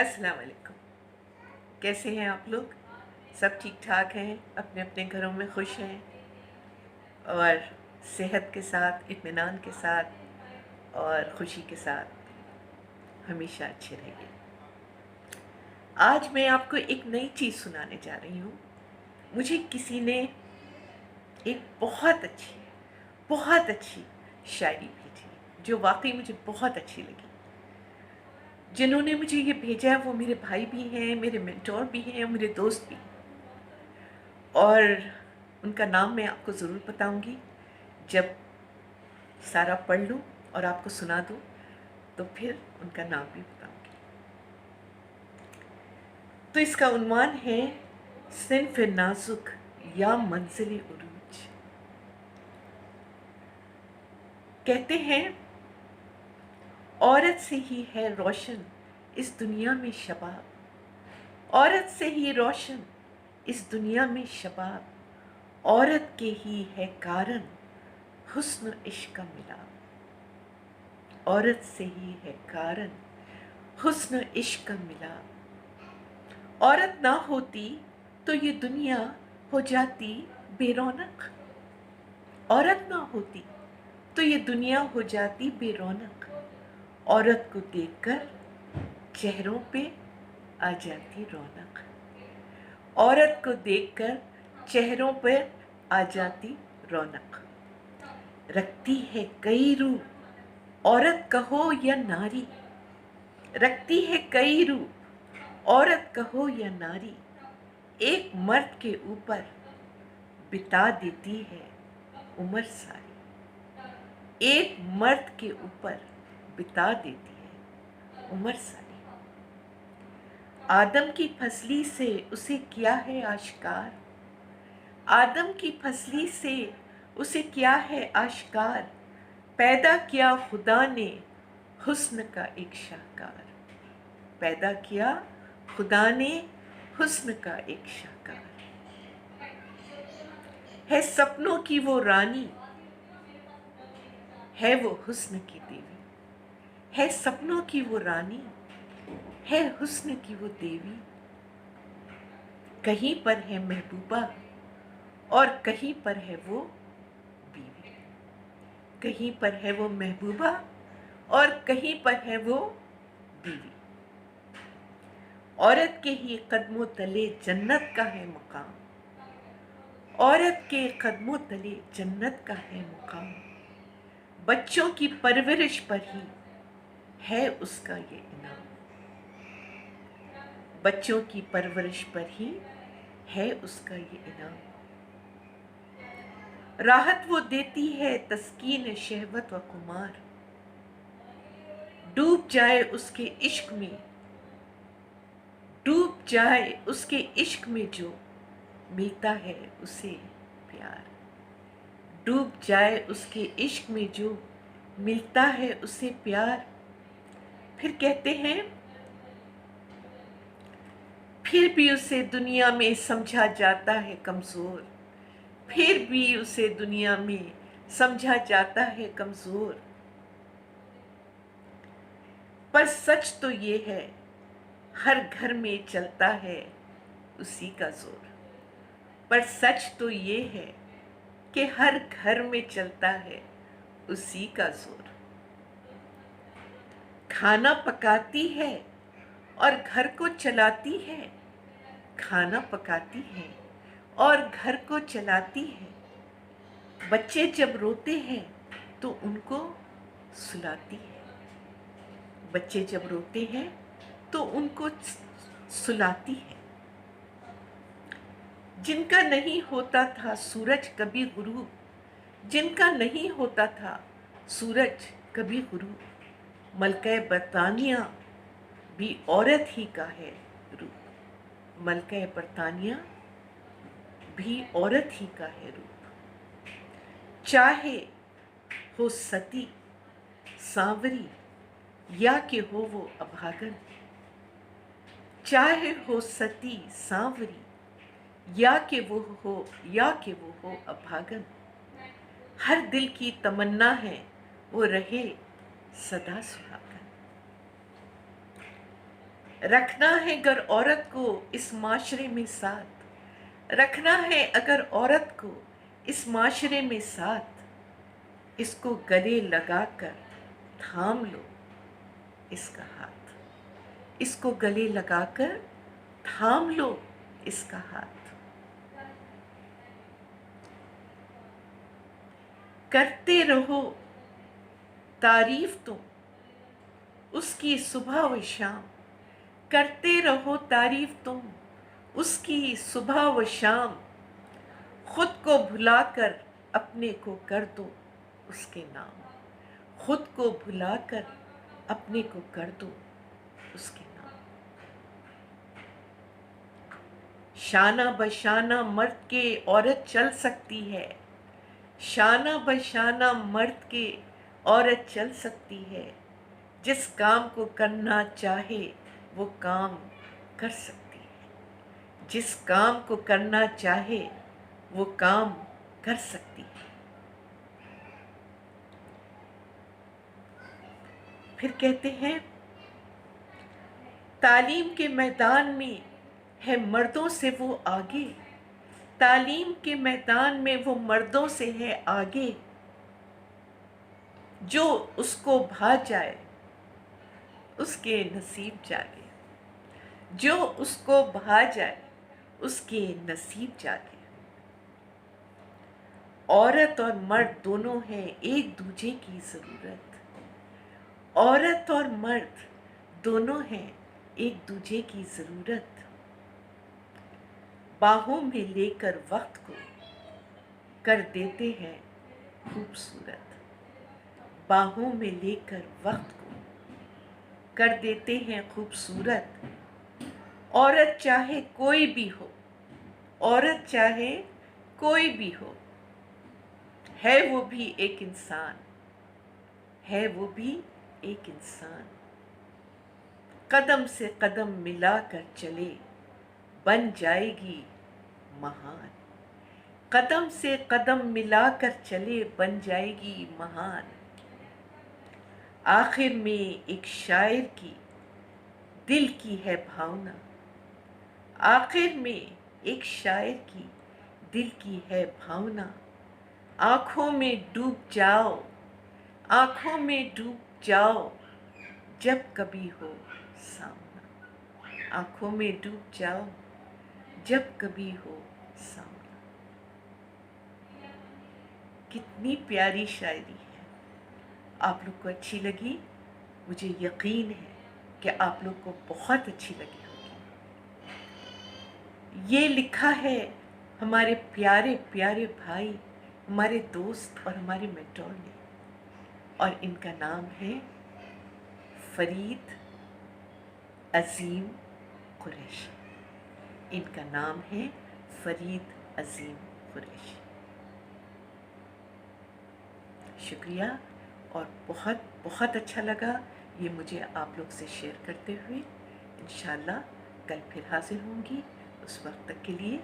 अस्सलाम वालेकुम। कैसे हैं आप लोग? सब ठीक ठाक हैं, अपने अपने घरों में खुश हैं और सेहत के साथ, इत्मीनान के साथ और खुशी के साथ हमेशा अच्छे रहिए। आज मैं आपको एक नई चीज़ सुनाने जा रही हूँ। मुझे किसी ने एक बहुत अच्छी शायरी भेजी जो वाकई मुझे बहुत अच्छी लगी। जिन्होंने मुझे ये भेजा है वो मेरे भाई भी हैं, मेरे मेंटोर भी हैं, मेरे दोस्त भी हैं। और उनका नाम मैं आपको ज़रूर बताऊंगी जब सारा पढ़ लूँ और आपको सुना दूँ, तो फिर उनका नाम भी बताऊंगी। तो इसका उन्वान है सिन्फ़ नाजुक या मंजिल उरूज। कहते हैं औरत से ही है रोशन इस दुनिया में शबाब, औरत से ही रोशन इस दुनिया में शबाब, औरत के ही है कारण हुस्न इश्क का मिलाप, औरत से ही है कारण हुस्न इश्क का मिलाप। औरत ना होती तो ये दुनिया हो जाती बेरौनक, औरत ना होती तो ये दुनिया हो जाती बेरौनक। औरत को देखकर चेहरों पे आ जाती रौनक, औरत को देखकर चेहरों पे आ जाती रौनक। रखती है कई रूप औरत कहो या नारी, रखती है कई रूप औरत कहो या नारी, एक मर्द के ऊपर बिता देती है उम्र सारी, एक मर्द के ऊपर बिता देती है उम्र सारी। आदम की फसली से उसे किया है आश्कार, आदम की फसली से उसे क्या है आश्कार, पैदा किया खुदा ने हुस्न का एक शाहकार, पैदा किया खुदा ने हुस्न का एक शाहकार। है सपनों की वो रानी, है वो हुस्न की देवी, है सपनों की वो रानी, है हुस्न की वो देवी। कहीं पर है महबूबा और कहीं पर है वो बीवी, कहीं पर है वो महबूबा और कहीं पर है वो बीवी। औरत के ही कदमों तले जन्नत का है मुकाम, औरत के कदमों तले जन्नत का है मुकाम। बच्चों की परवरिश पर ही है उसका ये इनाम, बच्चों की परवरिश पर ही है उसका ये इनाम। राहत वो देती है तस्कीन शहवत व खुमार, डूब जाए उसके इश्क में, डूब जाए उसके इश्क में जो मिलता है उसे प्यार, डूब जाए उसके इश्क में जो मिलता है उसे प्यार। फिर कहते हैं फिर भी उसे दुनिया में समझा जाता है कमज़ोर, फिर भी उसे दुनिया में समझा जाता है कमज़ोर। पर सच तो ये है हर घर में चलता है उसी का जोर, पर सच तो ये है कि हर घर में चलता है उसी का जोर। खाना पकाती है और घर को चलाती है, खाना पकाती है और घर को चलाती है। बच्चे जब रोते हैं तो उनको सुलाती है, बच्चे जब रोते हैं तो उनको सुलाती है। जिनका नहीं होता था सूरज कभी गुरूब, जिनका नहीं होता था सूरज कभी गुरूब, मलका बरतानिया भी औरत ही का है रूप, मलका बरतानिया भी औरत ही का है रूप। चाहे हो सती सांवरी या कि हो वो अभागन, चाहे हो सती सांवरी या कि वो हो अभागन, हर दिल की तमन्ना है वो रहे सदा सुहागन। رکھنا ہے اگر عورت کو اس معاشرے میں ساتھ، رکھنا ہے اگر عورت کو اس معاشرے میں ساتھ، اس کو گلے لگا کر تھام لو اس کا ہاتھ، اس کو گلے لگا کر تھام لو اس کا ہاتھ۔ کرتے رہو تعریف تم اس کی صبح و شام، کرتے رہو تعریف تم اس کی صبح و شام، خود کو بھلا کر اپنے کو کر دو اس کے نام، خود کو بھلا کر اپنے کو کر دو اس کے نام۔ شانہ بشانہ مرد کے عورت چل سکتی ہے، شانہ بشانہ مرد کے عورت چل سکتی ہے، جس کام کو کرنا چاہے وہ کام کر سکتی ہے، جس کام کو کرنا چاہے وہ کام کر سکتی ہے۔ پھر کہتے ہیں تعلیم کے میدان میں ہے مردوں سے وہ آگے، تعلیم کے میدان میں وہ مردوں سے ہے آگے، جو اس کو بھا جائے اس کے نصیب جاگے، جو اس کو بھا جائے اس کے نصیب جاگے۔ عورت اور مرد دونوں ہیں ایک دوجے کی ضرورت، عورت اور مرد دونوں ہیں ایک دوجے کی ضرورت، باہوں میں لے کر وقت کو کر دیتے ہیں خوبصورت، باہوں میں لے کر وقت کو کر دیتے ہیں خوبصورت۔ عورت چاہے کوئی بھی ہو، عورت چاہے کوئی بھی ہو، ہے وہ بھی ایک انسان، ہے وہ بھی ایک انسان، قدم سے قدم ملا کر چلے بن جائے گی مہان، قدم سے قدم ملا کر چلے بن جائے گی مہان۔ آخر میں ایک شاعر کی دل کی ہے بھاونا، آخر میں ایک شاعر کی دل کی ہے بھاونا، آنکھوں میں ڈوب جاؤ، آنکھوں میں ڈوب جاؤ جب کبھی ہو سامنا، آنکھوں میں ڈوب جاؤ جب کبھی ہو سامنا۔ کتنی پیاری شاعری ہے، آپ لوگ کو اچھی لگی؟ مجھے یقین ہے کہ آپ لوگ کو بہت اچھی لگی ہوگی۔ یہ لکھا ہے ہمارے پیارے پیارے بھائی، ہمارے دوست اور ہمارے مینٹور نے، اور ان کا نام ہے فرید عظیم قریشی، ان کا نام ہے فرید عظیم قریشی۔ شکریہ، اور بہت بہت اچھا لگا یہ مجھے آپ لوگ سے شیئر کرتے ہوئے۔ انشاءاللہ کل پھر حاضر ہوں گی، اس وقت تک کے لیے